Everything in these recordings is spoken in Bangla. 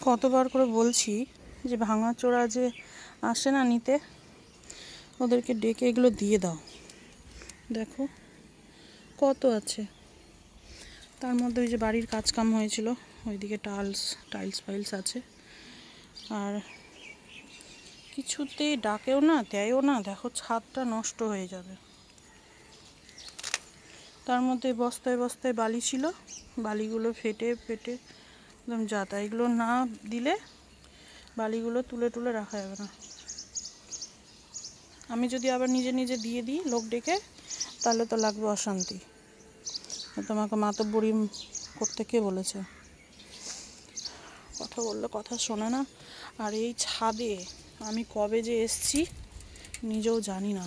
কতবার করে বলছি যে ভাঙাচোরা যে আসে না নিতে, ওদেরকে ডেকে এগুলো দিয়ে দাও। দেখো কত আছে, তার মধ্যে ওই যে বাড়ির কাজকাম হয়েছিল, ওইদিকে টাইলস ফাইলস আছে, আর কিছুতেই ডাকেও না, দেয়ও না। দেখো ছাদটা নষ্ট হয়ে যাবে। তার মধ্যে বস্তায় বস্তায় বালি ছিল, বালিগুলো ফেটে ফেটে একদম যাতা। এগুলো না দিলে বালিগুলো তুলে তুলে রাখা যাবে না। আমি যদি আবার নিজে নিজে দিয়ে দিই লোক ডেকে, তাহলে তো লাগবে অশান্তি। তোমাকে মাতব্বরি করতে কে বলেছে? কথা বললে কথা শোনে না। আর এই ছাদে আমি কবে যে এসছি নিজেও জানি না।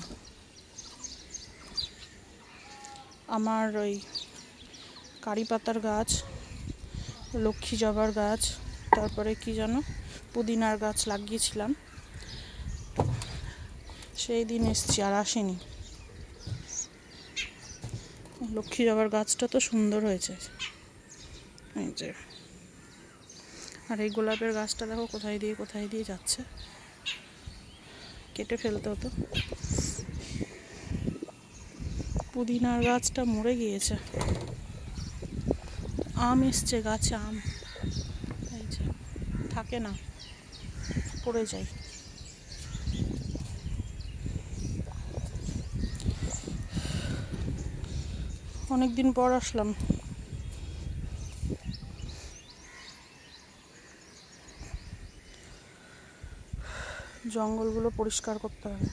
আমার ওই কারি পাতার গাছ, লক্ষ্মী জবার গাছ, তারপরে কি যেন পুদিনার গাছ লাগিয়েছিলাম, সেই দিন এসছি, আর আসেনি। লক্ষ্মী জবার গাছটা তো সুন্দর হয়েছে, এই যে। আর এই গোলাপের গাছটা দেখো কোথায় দিয়ে যাচ্ছে, কেটে ফেলতে হতো। পুদিনার গাছটা মরে গিয়েছে। আম এসছে গাছে, আম এই যে থাকে না, পড়ে যায়। অনেকদিন পর আসলাম। জঙ্গলগুলো পরিষ্কার করতে হবে।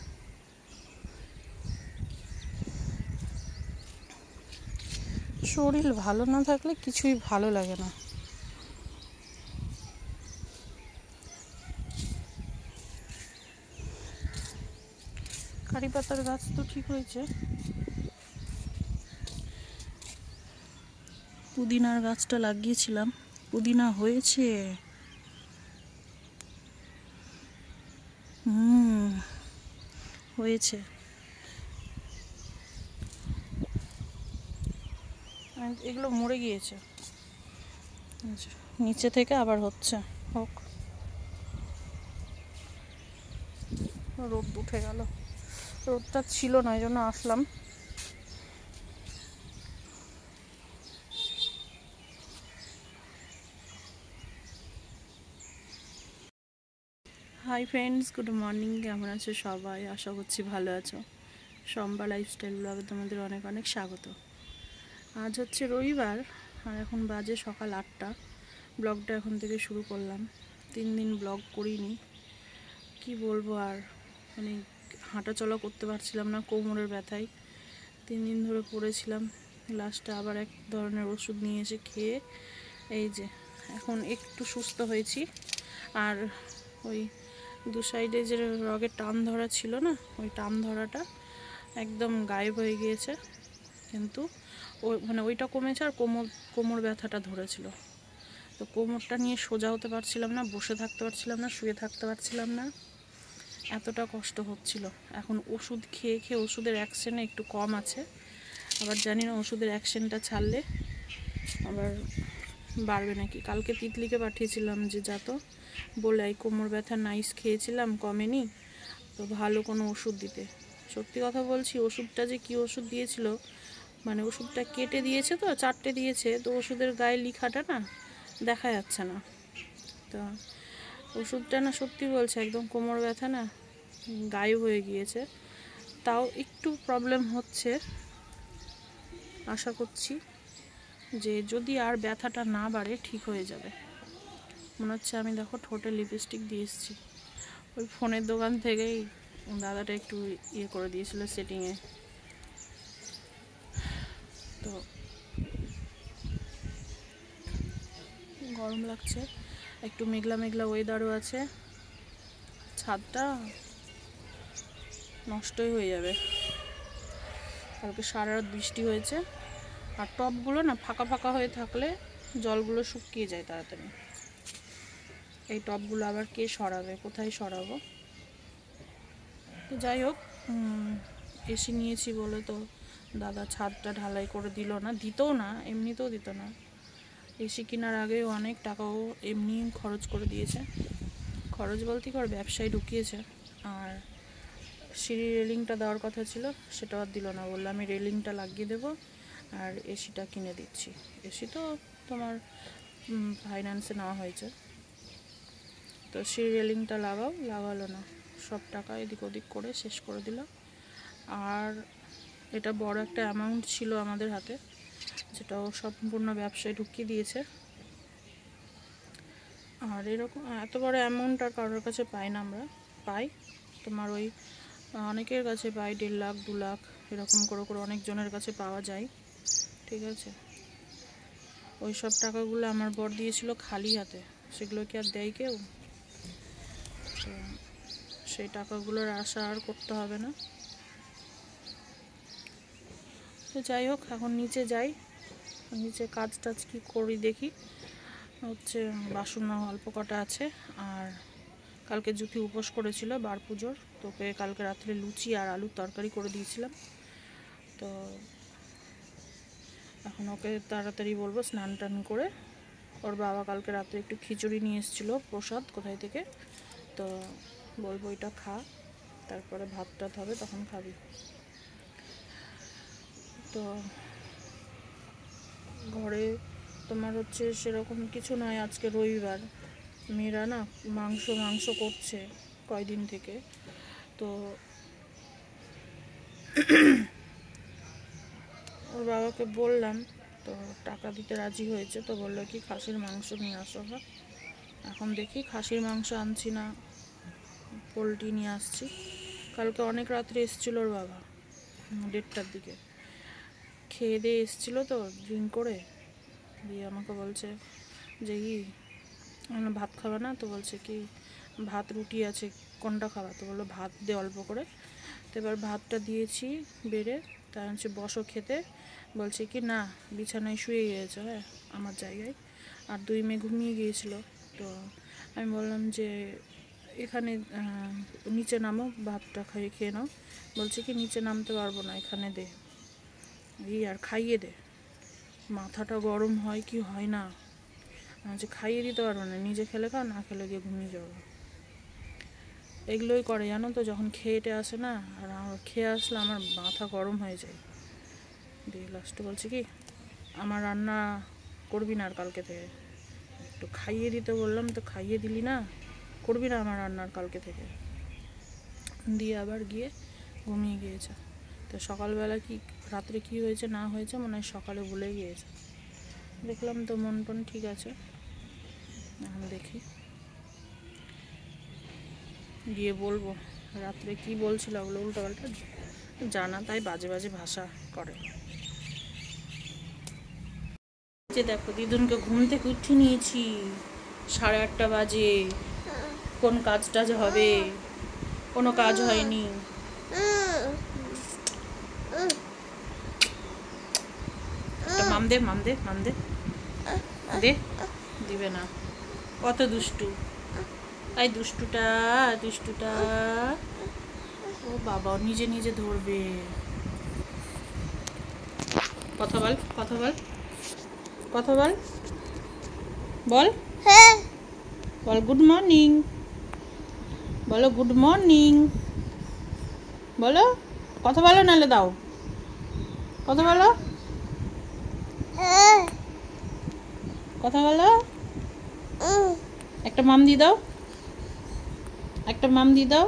শরীর ভালো না থাকলে কিছুই ভালো লাগে না। কারি পাতার গাছ তো ঠিক হয়েছে, পুদিনার গাছটা লাগিয়েছিলাম, পুদিনা হয়েছে। হয়েছে। এগুলো মরে গিয়েছে, নিচে থেকে আবার হচ্ছে। হোক, রোদ উঠে গেল। রোদটা ছিল না, এই জন্য আসলাম। Hi friends, good morning. কেমন আছো সবাই? আশা করছি ভালো আছো। সম্বা লাইফস্টাইল ব্লগে তোমাদের অনেক অনেক স্বাগত। আজ হচ্ছে রবিবার, আর এখন বাজে সকাল 8টা। ব্লগটা এখন থেকে শুরু করলাম। 3 দিন ব্লগ করিনি, কি বলবো আর, মানে হাঁটা চলা করতে পারছিলাম না কোমরের ব্যথায়। 3 দিন ধরে পড়েছিলাম। লাস্টে আবার এক ধরনের ওষুধ নিয়ে এসে খেয়ে এই যে এখন একটু সুস্থ হয়েছি। আর ওই দু সাইডে যে রগের টান ধরা ছিল না, ওই টান ধরাটা একদম গায়েব হয়ে গিয়েছে। কিন্তু মানে ওইটা কমেছে, আর কোমর ব্যথাটা ধরেছিল। তো কোমরটা নিয়ে সোজা হতে পারছিলাম না, বসে থাকতে পারছিলাম না, শুয়ে থাকতে পারছিলাম না, এতটা কষ্ট হচ্ছিল। এখন ওষুধ খেয়ে খেয়ে ওষুধের অ্যাকশনে একটু কম আছে। আবার জানি না ওষুধের অ্যাকশনটা ছাড়লে আবার বাড়বে নাকি। কালকে তিতলিকে পাঠিয়েছিলাম যে যা তো বলে, এই কোমর ব্যথা নাইস খেয়েছিলাম, কমেনি, তো ভালো কোনো ওষুধ দিতে। সত্যি কথা বলছি, ওষুধটা যে কী ওষুধ দিয়েছিল, মানে ওষুধটা কেটে দিয়েছে, তো 4টে দিয়েছে, তো ওষুধের গায়ে লেখাটা না দেখা যাচ্ছে না। তো ওষুধটা না সত্যি বলছে, একদম কোমর ব্যথা না গায়েব হয়ে গিয়েছে। তাও একটু প্রবলেম হচ্ছে। আশা করছি যে যদি আর ব্যথাটা না বাড়ে ঠিক হয়ে যাবে। মনে হচ্ছে আমি দেখো ঠোঁটে লিপস্টিক দিয়ে এসেছি, ওই ফোনের দোকান থেকেই দাদাটা একটু ইয়ে করে দিয়েছিল সেটিংয়ে। তো গরম লাগছে, একটু মেঘলা মেঘলা ওয়েদারও আছে। ছাদটা নষ্টই হয়ে যাবে, কালকে সারা রাত বৃষ্টি হয়েছে। আর টবগুলো না ফাঁকা ফাঁকা হয়ে থাকলে জলগুলো শুকিয়ে যায় তাড়াতাড়ি। এই টবগুলো আবার কে সরাবে, কোথায় সরাবো? তো যাই হোক, এসি নিয়েছি বলে তো দাদা ছাদটা ঢালাই করে দিল না, দিতও না, এমনিতেও দিত না। এসি কেনার আগেও অনেক টাকাও এমনি খরচ করে দিয়েছে, খরচ বলতে কি ওর ব্যবসায় ঢুকিয়েছে। আর সিঁড়ি রেলিংটা দেওয়ার কথা ছিল, সেটাও আর দিল না, বললো আমি রেলিংটা লাগিয়ে দেবো আর এসিটা কিনে দিচ্ছি। এসি তো তোমার ফাইন্যান্সে নেওয়া হয়েছে, তো সিঁড়ি রেলিংটা লাগালো না, সব টাকা এদিক ওদিক করে শেষ করে দিল। আর এটা বড় একটা অ্যামাউন্ট ছিল আমাদের হাতে, যেটাও সম্পূর্ণ ব্যবসায় ঢুকিয়ে দিয়েছে। আর এরকম এত বড় অ্যামাউন্ট আর কারোর কাছে পাই না, আমরা পাই তোমার ওই অনেকের কাছে পাই 1.5 লাখ 2 লাখ এরকম করে করে অনেকজনের কাছে পাওয়া যায়, ঠিক আছে। ওই সব টাকাগুলো আমার বর দিয়েছিল খালি হাতে, সেগুলো কি আর দেয় কেউ? তো সেই টাকাগুলোর আশা আর করতে হবে না। তো যাই হোক, এখন নিচে যাই, নিচে কাজ টাজ কী করি দেখি। হচ্ছে বাসন অল্প কটা আছে, আর কালকে জুথি উপোস করেছিল বার পুজোর, তোকে কালকে রাত্রে লুচি আর আলুর তরকারি করে দিয়েছিলাম। তো এখন ওকে তাড়াতাড়ি বলবো স্নান টান করে, ওর বাবা কালকে রাত্রে একটু খিচুড়ি নিয়ে এসেছিলো প্রসাদ কোথায় থেকে, তো বলবো এটা খা, তারপরে ভাত টাত হবে তখন খাবি। তো ঘরে তোমার হচ্ছে সেরকম কিছু নয়, আজকে রবিবার, মেয়েরা না মাংস করছে কয়দিন থেকে, তো ওর বাবাকে বললাম, তো টাকা দিতে রাজি হয়েছে, তো বললো কি খাসির মাংস নিয়ে আসো। এখন দেখি খাসির মাংস আনছি না পোলট্রি নিয়ে আসছি। কালকে অনেক রাত্রে এসেছিল ওর বাবা, 1:30টার দিকে খেয়ে দিয়ে এসেছিলো, তো ড্রিঙ্ক করে দিয়ে আমাকে বলছে যে কি ভাত খাবে না, তো বলছে কি ভাত রুটি আছে কোনটা খাবা, তো বললো ভাত দে অল্প করে। তো এবার ভাতটা দিয়েছি বেড়ে, তার হচ্ছে বসো খেতে, বলছে কি না বিছানায় শুয়ে গিয়েছে, হ্যাঁ আমার জায়গায়, আর 2 মেয়ে ঘুমিয়ে গিয়েছিল। তো আমি বললাম যে এখানে নিচে নামো, ভাতটা খেয়ে নাও। বলছে কি নিচে নামতে পারবো না, এখানে দে আর খাইয়ে দে। মাথাটা গরম হয় কি হয় না, যে খাইয়ে দিতে পারবো না, নিজে খেলে খা, না খেলে গিয়ে ঘুমিয়ে যাবো। এগুলোই করে জানো তো, যখন খেয়েটে আসে না, আর খেয়ে আসলে আমার মাথা গরম হয়ে যায়। দিয়ে লাস্টে বলছে কি আমার রান্না করবি না আর কালকে থেকে, একটু খাইয়ে দিতে বললাম তো খাইয়ে দিলি না, করবি না আমার রান্নার কালকে থেকে। দিয়ে আবার গিয়ে ঘুমিয়ে গিয়েছে। তো সকালবেলা কি রাত্রে কি হয়েছে না হয়েছে মনে হয় সকালে ভুলে গিয়েছে, দেখলাম তো মন টন ঠিক আছে। এখন দেখি গিয়ে বলবো রাত্রে কি বলছিল, ওগুলো উল্টোপাল্টা জানা, তাই বাজে বাজে ভাষা করে। যে দেখো দিদুনকে ঘুম থেকে উঠে নিয়েছি, 8:30 বাজে, কোন কাজ টাজ হবে, কোনো কাজ হয়নি। মাম দে মাম দে মাম দে দে, দিবে না, কত দুষ্টু, তাই দুষ্টুটা দুষ্টুটা, ও বাবা নিজে নিজে ধরবে। কথা বল কথা বল কথা বল, বল বল গুড মর্নিং, বলো গুড মর্নিং, বলো কথা বলো, নাহলে দাও কথা বলো, কথা বলো, একটা মাম দিয়ে দাও, একটা মাম দিয়ে দাও,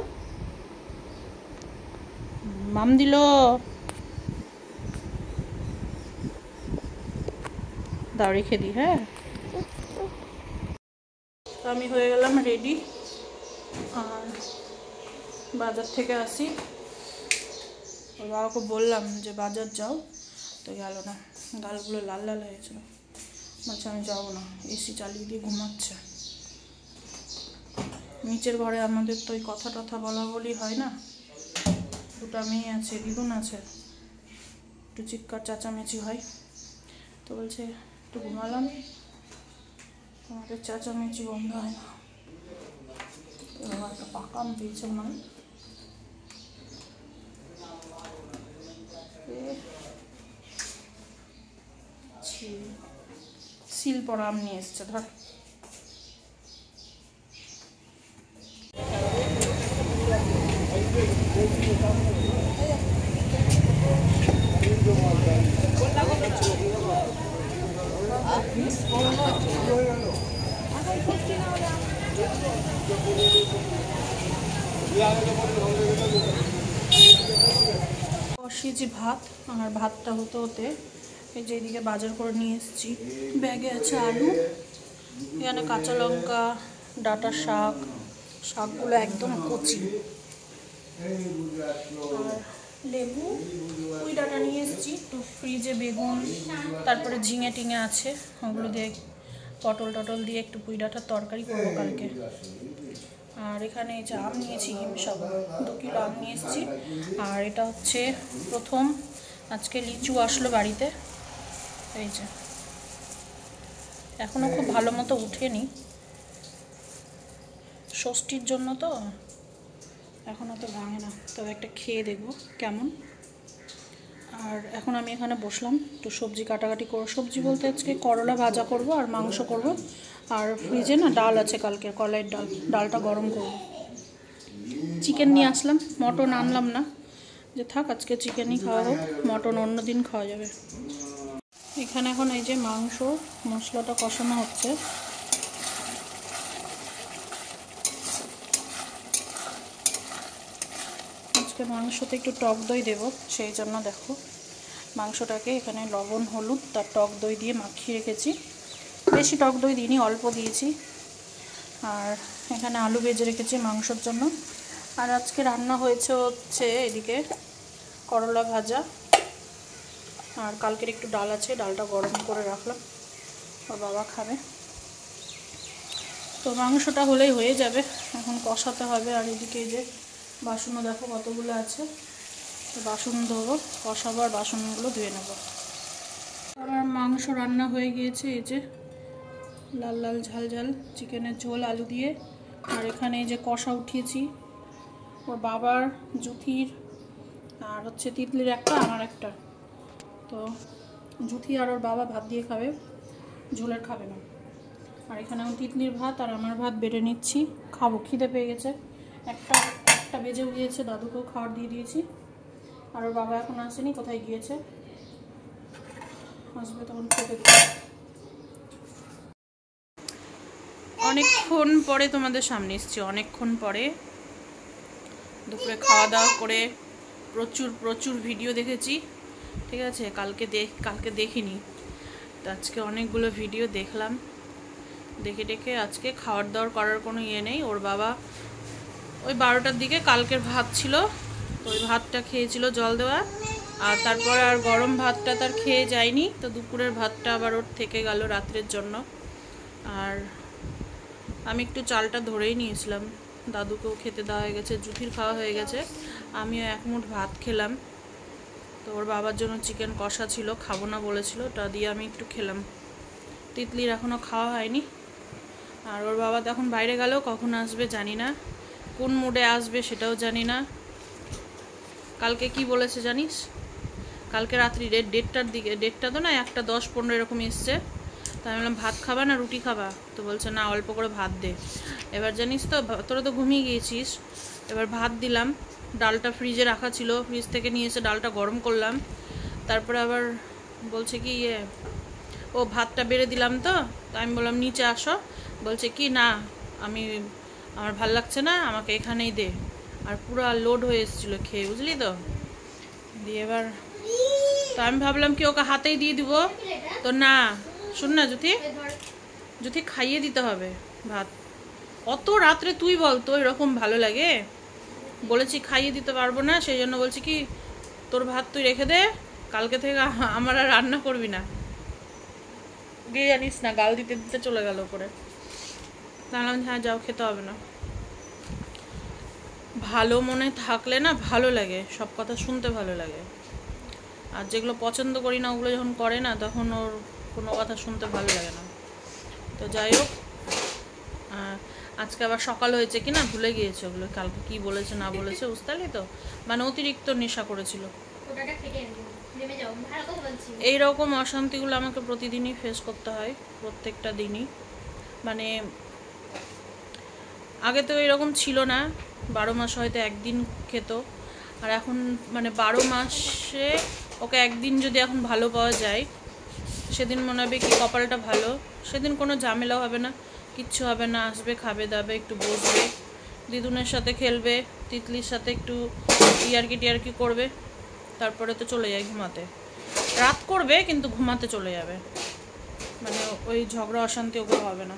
মাম দিল, দাও রেখে দিই। হ্যাঁ আমি হয়ে গেলাম রেডি, আর বাজার থেকে আসি, ওর বাবাকে বললাম যে বাজার যাও, তো গেল না, গালগুলো লাল লাল হয়েছিল, বলছে আমি যাবো না, এসি চালিয়ে দিয়ে ঘুমাচ্ছে। নিচের ঘরে আমাদের তো ওই কথা টথা বলা বলি হয় না, 2টা মেয়ে আছে, দিদুন আছে, একটু চিৎকার চেঁচামেচি হয়, তো বলছে একটু ঘুমালাম, আমাদের চেঁচামেচি বন্ধ হয় না। এবার একটা পাকাম পেয়েছে মানে সিল পরা আম নিয়ে এসছে, ধর। বসিয়েছি ভাত, আর ভাতটা হতে হতে এই যে এদিকে বাজার করে নিয়ে এসেছি। ব্যাগে আছে আলু, এখানে কাঁচা লঙ্কা, ডাঁটা শাক, শাকগুলো একদম কচি, আর লেবু, পুঁই ডাঁটা নিয়ে এসেছি। তো ফ্রিজে বেগুন, তারপরে ঝিঙে টিঙে আছে, ওগুলো দিয়ে পটল টটল দিয়ে একটু পুঁই ডাঁটার তরকারি করবো কালকে। আর এখানে এই যে আম নিয়েছি হিমসাগর, 2 কিলো আম নিয়ে এসেছি। আর এটা হচ্ছে প্রথম আজকে লিচু আসলো বাড়িতে, এই যে এখনও খুব ভালো মতো উঠেনি, ষষ্ঠীর জন্য তো এখন অত ভাঙে না, তবে একটা খেয়ে দেখবো কেমন। আর এখন আমি এখানে বসলাম একটু সবজি কাটাকাটি করবো। সবজি বলতে আজকে করলা ভাজা করব আর মাংস করব। আর ফ্রিজে না ডাল আছে কালকে, কলাইয়ের ডাল, ডালটা গরম করব। চিকেন নিয়ে আসলাম, মটন আনলাম না, যে থাক আজকে চিকেনই খাওয়া হোক, মটন অন্য দিন খাওয়া যাবে। এখানে এখন এই যে মাংস মশলাটা কষানো হচ্ছে। আজকে মাংসতে একটু টক দই দেবো, সেই জন্য দেখো মাংসটাকে এখানে লবণ হলুদ তার টক দই দিয়ে মাখিয়ে রেখেছি। বেশি টক দই দিইনি, অল্প দিয়েছি। আর এখানে আলু ভেজে রেখেছি মাংসর জন্য। আর আজকে রান্না হয়েছে হচ্ছে এদিকে করলা ভাজা, আর কালকের একটু ডাল আছে, ডালটা গরম করে রাখলাম, ওর বাবা খাবে। তো মাংসটা হলেই হয়ে যাবে, এখন কষাতে হবে। আর এদিকে এই যে বাসনও দেখো কতগুলো আছে, তো বাসন ধোবো, কষাবো আর বাসনগুলো ধুয়ে নেব। আমার মাংস রান্না হয়ে গিয়েছে, এই যে লাল লাল ঝাল ঝাল চিকেনের ঝোল আলু দিয়ে। আর এখানে এই যে কষা উঠিয়েছি, ওর বাবার, জুথির, আর হচ্ছে তিতলির একটা, আমার একটা। তো জুথি আর ওর বাবা ভাত দিয়ে খাবে, ঝোলের খাবে না। আর এখানে আমি তিতলির ভাত আর আমার ভাত বেড়ে নিচ্ছি, খাবো, খিদে পেয়ে গেছে। একটা বেজে গিয়েছে, দাদুকেও খাবার দিয়ে দিয়েছি। আর ওর বাবা এখন আসেনি, কোথায় গিয়েছে, আসবে তখন খেতে দিই। অনেকক্ষণ পরে তোমাদের সামনে এসেছি, অনেকক্ষণ পরে। দুপুরে খাওয়া দাওয়া করে প্রচুর ভিডিও দেখেছি, ঠিক আছে। কালকে দেখিনি, তো আজকে অনেকগুলো ভিডিও দেখলাম। দেখে আজকে খাওয়ার দাওয়ার করার কোনো ইয়ে নেই। ওর বাবা ওই 12টার দিকে কালকের ভাত ছিল, ওই ভাতটা খেয়েছিল জল দেওয়া, আর তারপরে আর গরম ভাতটা তার খেয়ে যায়নি। তো দুপুরের ভাতটা আবার ওর থেকে গেল রাত্রের জন্য। আর আমি একটু চালটা ধরেই নিয়েছিলাম, দাদুকেও খেতে দেওয়া হয়ে গেছে, জুথির খাওয়া হয়ে গেছে, আমিও 1 মুঠ ভাত খেলাম। তো ওর বাবার জন্য চিকেন কষা ছিল, খাবো না বলেছিল, ওটা দিয়ে আমি একটু খেলাম। তিতলির এখনও খাওয়া হয়নি। আর ওর বাবা তো এখন বাইরে গেলেও কখন আসবে জানি না, কোন মুডে আসবে সেটাও জানি না। কালকে কি বলেছে জানিস, কালকে রাত্রি 1:30টার দিকে, 1:30 তো না, 1:10-15 এরকম এসছে। তো আমি বললাম ভাত খাবা না রুটি খাবা, তো বলছে না অল্প করে ভাত দে। এবার জানিস তো, তোরা তো ঘুমিয়ে গিয়েছিস, এবার ভাত দিলাম, ডালটা ফ্রিজে রাখা ছিল, ফ্রিজ থেকে নিয়ে এসে ডালটা গরম করলাম। তারপরে আবার বলছে কি ও ভাতটা বেড়ে দিলাম, তো আমি বললাম নিচে আসো, বলছে কি না আমার ভাল লাগছে না, আমাকে এখানেই দে। আর পুরো লোড হয়ে এসেছিলো খেয়ে, বুঝলি তো। দিয়ে এবার তো আমি ভাবলাম কি ওকে হাতেই দিয়ে দিব, তো না, শোন না জুথি খাইয়ে দিতে হবে ভাত। অত রাত্রে তুই বল তো এরকম ভালো লাগে? বলেছি খাইয়ে দিতে পারবো না, সেই জন্য বলছি কি তোর ভাত তুই রেখে দে, কালকে থেকে আমার আর রান্না করবি না। গিয়ে জানিস না গাল দিতে দিতে চলে গেল ওপরে। জানলাম হ্যাঁ যাও, খেতে হবে না। ভালো মনে থাকলে না ভালো লাগে, সব কথা শুনতে ভালো লাগে। আর যেগুলো পছন্দ করি না ওগুলো যখন করে না, তখন ওর কোনো কথা শুনতে ভালো লাগে না। তো যাই হোক, আজকে আবার সকাল হয়েছে কি না ভুলে গিয়েছে ওগুলো, কালকে কি বলেছে না বলেছে বুঝতে পারলি তো। মানে অতিরিক্ত নেশা করেছিল। এই রকম অশান্তিগুলো আমাকে প্রতিদিনই ফেস করতে হয়, প্রত্যেকটা দিনই। মানে আগে তো এরকম ছিল না, 12 মাস হয়তো একদিন খেত, আর এখন মানে 12 মাসে ওকে একদিন যদি এখন ভালো পাওয়া যায়, সেদিন মনে হবে কি কপালটা ভালো, সেদিন কোনো ঝামেলাও হবে না, কিচ্ছু হবে না। আসবে, খাবে দাবে, একটু বসবে, দিদুনের সাথে খেলবে, তিতলির সাথে একটু টিয়ারকি করবে, তারপরে তো চলে যায় ঘুমাতে। রাত করবে কিন্তু ঘুমাতে চলে যাবে, মানে ওই ঝগড়া অশান্তি ওগুলো হবে না।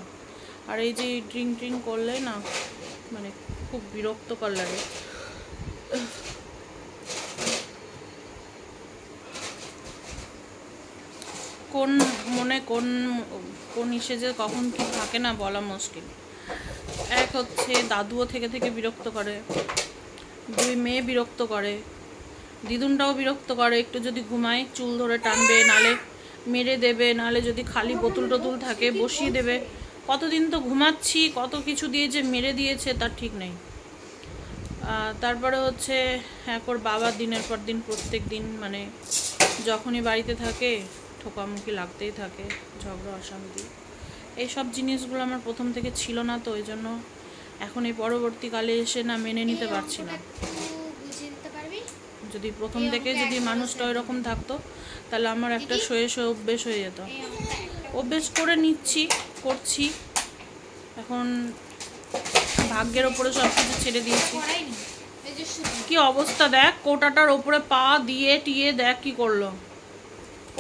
আর এই যে ড্রিঙ্ক করলে না, মানে খুব বিরক্তকর লাগে। কোন মনে কোন ইসে যে কখন কি থাকে না বলা মুশকিল। এক হচ্ছে দাদুও থেকে বিরক্ত করে, 2 মেয়ে বিরক্ত করে, দিদুনটাও বিরক্ত করে। একটু যদি ঘুমায় চুল ধরে টানবে, নালে মেরে দেবে, নালে যদি খালি বোতল টোতল থাকে বসিয়ে দেবে। কতদিন তো ঘুমাচ্ছি, কত কিছু দিয়ে যে মেরে দিয়েছে তার ঠিক নেই। তারপরে হচ্ছে ওর বাবা দিনের পর দিন প্রত্যেক দিন মানে যখনই বাড়িতে থাকে ঠোকামুখি লাগতেই থাকে, ঝগড়া অশান্তি। এইসব জিনিসগুলো আমার প্রথম থেকে ছিল না, তো ওই জন্য এখন এই পরবর্তীকালে এসে না মেনে নিতে পারছি না। যদি প্রথম থেকে যদি মানুষটা ওইরকম থাকতো তাহলে আমার একটা শোয়ে অভ্যেস হয়ে যেত। অভ্যেস করে নিচ্ছি, করছি। এখন ভাগ্যের ওপরে সব কিছু ছেড়ে দিয়েছি। কি অবস্থা দেখ, কোটাটার ওপরে পা দিয়ে টিয়ে দেখ কি করলো।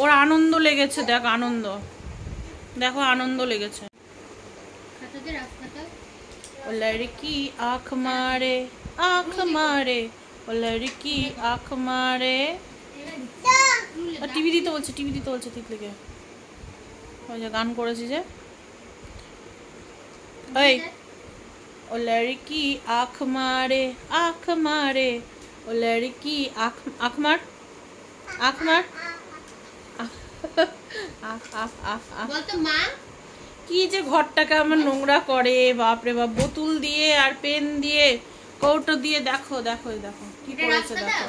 ওর আনন্দ লেগেছে, দেখ আনন্দ, দেখো আনন্দ লেগেছে। ও লড়কি আঁখ মারে, আঁখ মারে, ও লড়কি আঁখ মারে। টিভি দিতে বলছে তিতলিকে। ওই যে গান করেছি যে, ওই ও লড়কি আঁখ মারে, আঁখ মারে, ও লড়কি আঁখ আঁখ মার, আঁখ মার, কি যে ঘরটাকে আমার নোংরা করে, বাপরে বাপ। বোতল দিয়ে আর পেন দিয়ে কৌটো দিয়ে, দেখো দেখো দেখো কি করেছে দেখো।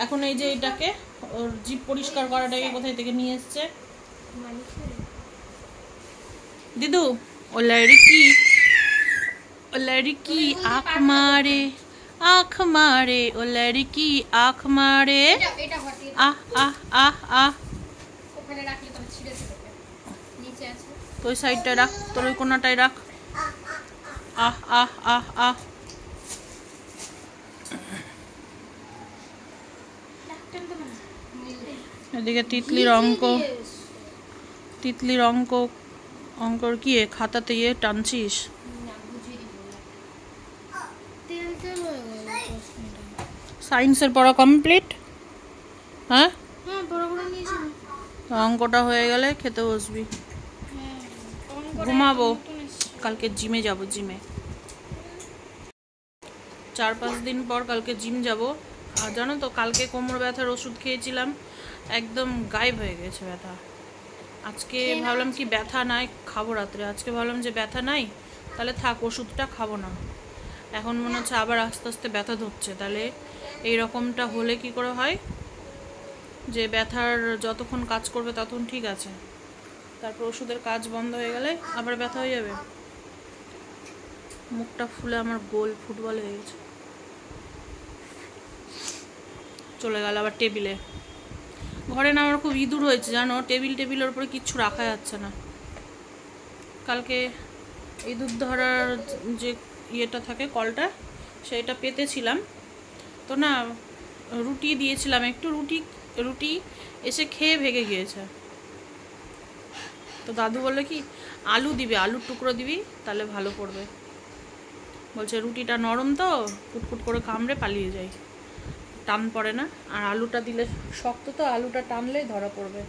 এখন এই যে এটাকে ওর জিভ পরিষ্কার করাটাকে কোথায় থেকে নিয়ে এসছে দিদু। ও লড়কি আঁখ মারে, আঁখ মারে, ও লড়কি আঁখ মারে, আহ আহ আহ আহ। তো ওই সাইডটা রাখ, তোর ওই কোনাটায় রাখ, আহ আহ আহ আহ। এদিকে তিতলির অঙ্কর কি খাতাতে টানছিস? সায়েন্সের পড়া কমপ্লিট? হ্যাঁ, অঙ্কটা হয়ে গেলে খেতে বসবি। ঘুমাবো, কালকে জিমে যাব। জিমে 4-5 দিন পর কালকে জিম যাব। আর জানো তো কালকে কোমর ব্যথার ওষুধ খেয়েছিলাম, একদম গায়েব হয়ে গেছে ব্যথা। আজকে ভাবলাম কি ব্যথা নাই খাবো রাত্রে, আজকে ভাবলাম যে ব্যথা নাই তাহলে থাক, ওষুধটা খাবো না। এখন মনে হচ্ছে আবার আস্তে আস্তে ব্যথা ধরছে। তাহলে এই রকমটা হলে কি করে হয় যে ব্যথার যতক্ষণ কাজ করবে ততক্ষণ ঠিক আছে, তারপর ওষুধের কাজ বন্ধ হয়ে গেলে আবার ব্যথা হয়ে যাবে। মুখটা ফুলে আমার গোল ফুটবল হয়ে গেছে। চলে গেল আবার টেবিলে। ঘরে না আমার খুব ইঁদুর হয়েছে জানো, টেবিলের উপরে কিচ্ছু রাখা যাচ্ছে না। কালকে ইঁদুর ধরার যে ইয়েটা থাকে কলটা, সেইটা পেতেছিলাম তো না, রুটি দিয়েছিলাম একটু, রুটি এসে খেয়ে ভেঙে গিয়েছে। তো দাদু বললো কি আলু দিবি, আলুর টুকরো দিবি তাহলে ভালো পড়বে। বলছে রুটিটা নরম তো ফুটফুট করে কামড়ে পালিয়ে যায়, টান পড়ে না। আর আলুটা দিলে শক্ত তো, আলুটা টানলেই ধরা পড়বে।